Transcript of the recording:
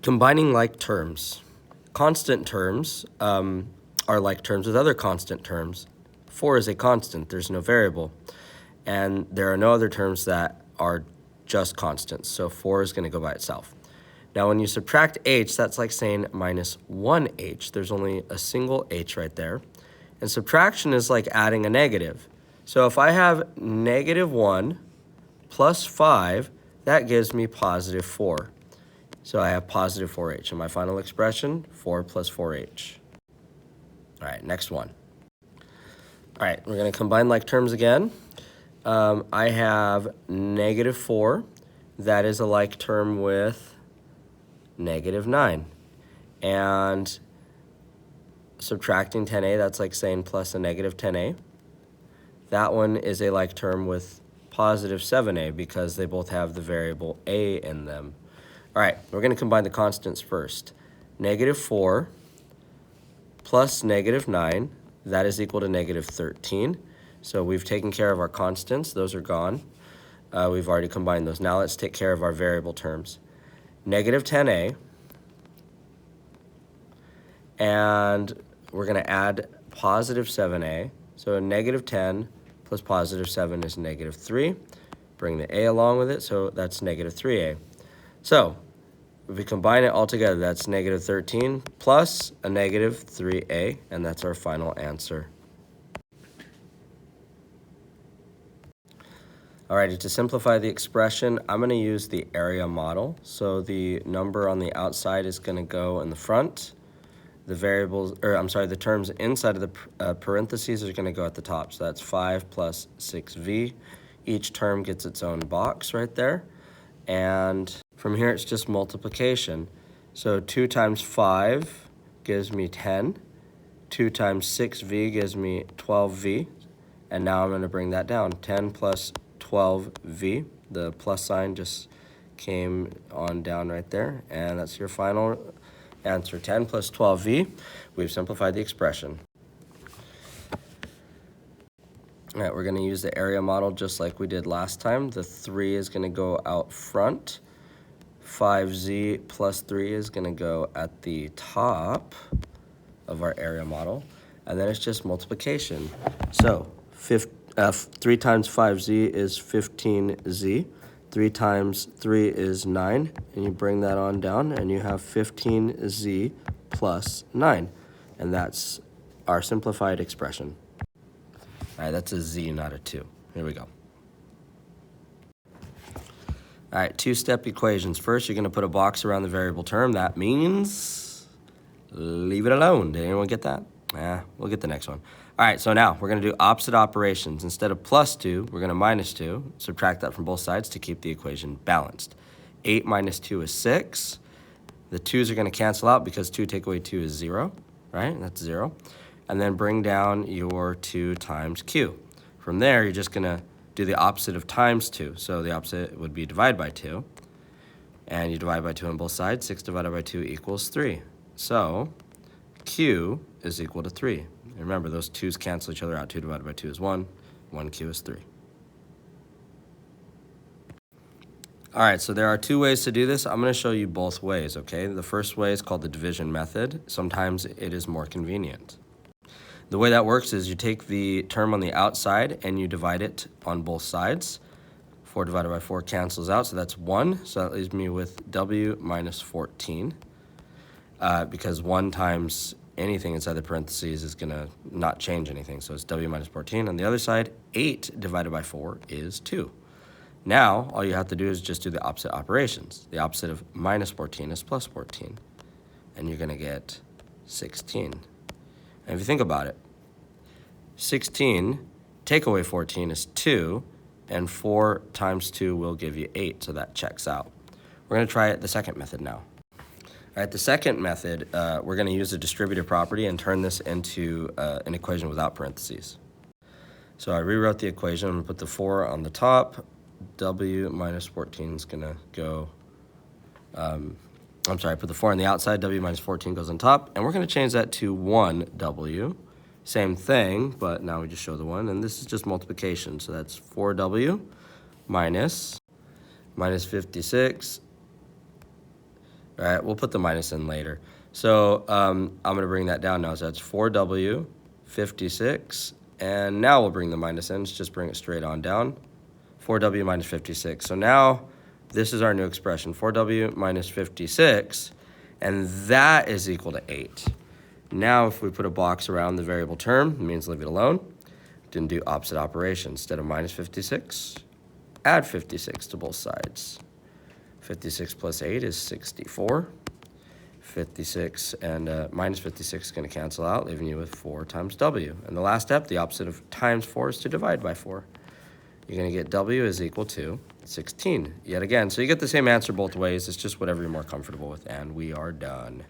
Combining like terms. Constant terms are like terms with other constant terms. 4 is a constant, there's no variable. And there are no other terms that are just constants, so 4 is going to go by itself. Now when you subtract h, that's like saying minus 1h. There's only a single h right there. And subtraction is like adding a negative. So if I have negative 1 plus 5, that gives me positive 4. So I have positive 4h. And my final expression, 4 plus 4h. All right, next one. All right, we're going to combine like terms again. I have negative 4. That is a like term with negative 9. And subtracting 10a, that's like saying plus a negative 10a. That one is a like term with positive 7a because they both have the variable a in them. All right, we're going to combine the constants first. Negative 4 plus negative 9, that is equal to negative 13. So we've taken care of our constants. Those are gone. We've already combined those. Now let's take care of our variable terms. Negative 10a, and we're going to add positive 7a. So negative 10 plus positive 7 is negative 3. Bring the a along with it, so that's negative 3a. So if we combine it all together, that's negative 13 plus a negative 3a, and that's our final answer. Alrighty, to simplify the expression, I'm going to use the area model. So the number on the outside is going to go in the front. The the terms inside of the parentheses are going to go at the top. So that's 5 plus 6v. Each term gets its own box right there. And from here, it's just multiplication. So 2 times 5 gives me 10. 2 times 6v gives me 12v. And now I'm going to bring that down. 10 plus 12v. The plus sign just came on down right there. And that's your final answer, 10 plus 12v. We've simplified the expression. All right, we're going to use the area model just like we did last time. The 3 is going to go out front. 5z plus 3 is going to go at the top of our area model. And then it's just multiplication. So 3 times 5z is 15z. 3 times 3 is 9, and you bring that on down, and you have 15z plus 9. And that's our simplified expression. All right, that's a z, not a 2. Here we go. All right, two-step equations. First, you're going to put a box around the variable term. That means leave it alone. Did anyone get that? Yeah, we'll get the next one. All right, so now we're going to do opposite operations. Instead of plus 2, we're going to minus 2. Subtract that from both sides to keep the equation balanced. 8 minus 2 is 6. The 2's are going to cancel out because 2 take away 2 is 0, right? That's 0. And then bring down your 2 times q. From there, you're just going to do the opposite of times 2. So the opposite would be divide by 2. And you divide by 2 on both sides. 6 divided by 2 equals 3. So q is equal to 3. And remember, those 2's cancel each other out. 2 divided by 2 is 1. 1q is 3. All right, so there are 2 ways to do this. I'm going to show you both ways, okay? The first way is called the division method. Sometimes it is more convenient. The way that works is you take the term on the outside and you divide it on both sides. 4 divided by 4 cancels out, so that's 1. So that leaves me with w minus 14. Because 1 times anything inside the parentheses is going to not change anything. So it's w minus 14. On the other side, 8 divided by 4 is 2. Now, all you have to do is just do the opposite operations. The opposite of minus 14 is plus 14. And you're going to get 16. And if you think about it, 16, take away 14 is 2, and 4 times 2 will give you 8, so that checks out. We're going to try the second method now. All right, the second method, we're going to use the distributive property and turn this into an equation without parentheses. So I rewrote the equation. I'm going to put the 4 on the top. W minus 14 is going to go, put the 4 on the outside. W minus 14 goes on top. And we're going to change that to 1W. Same thing, but now we just show the 1. And this is just multiplication. So that's 4W minus 56 All right, we'll put the minus in later. So I'm going to bring that down now. So that's 4W, 56. And now we'll bring the minus in. Let's just bring it straight on down. 4W minus 56. So now this is our new expression, 4W minus 56. And that is equal to 8. Now if we put a box around the variable term, it means leave it alone. Didn't do opposite operation. Instead of minus 56, add 56 to both sides. 56 plus 8 is 64. 56 and minus 56 is going to cancel out, leaving you with 4 times W. And the last step, the opposite of times 4 is to divide by 4. You're going to get W is equal to 16 yet again. So you get the same answer both ways. It's just whatever you're more comfortable with, and we are done.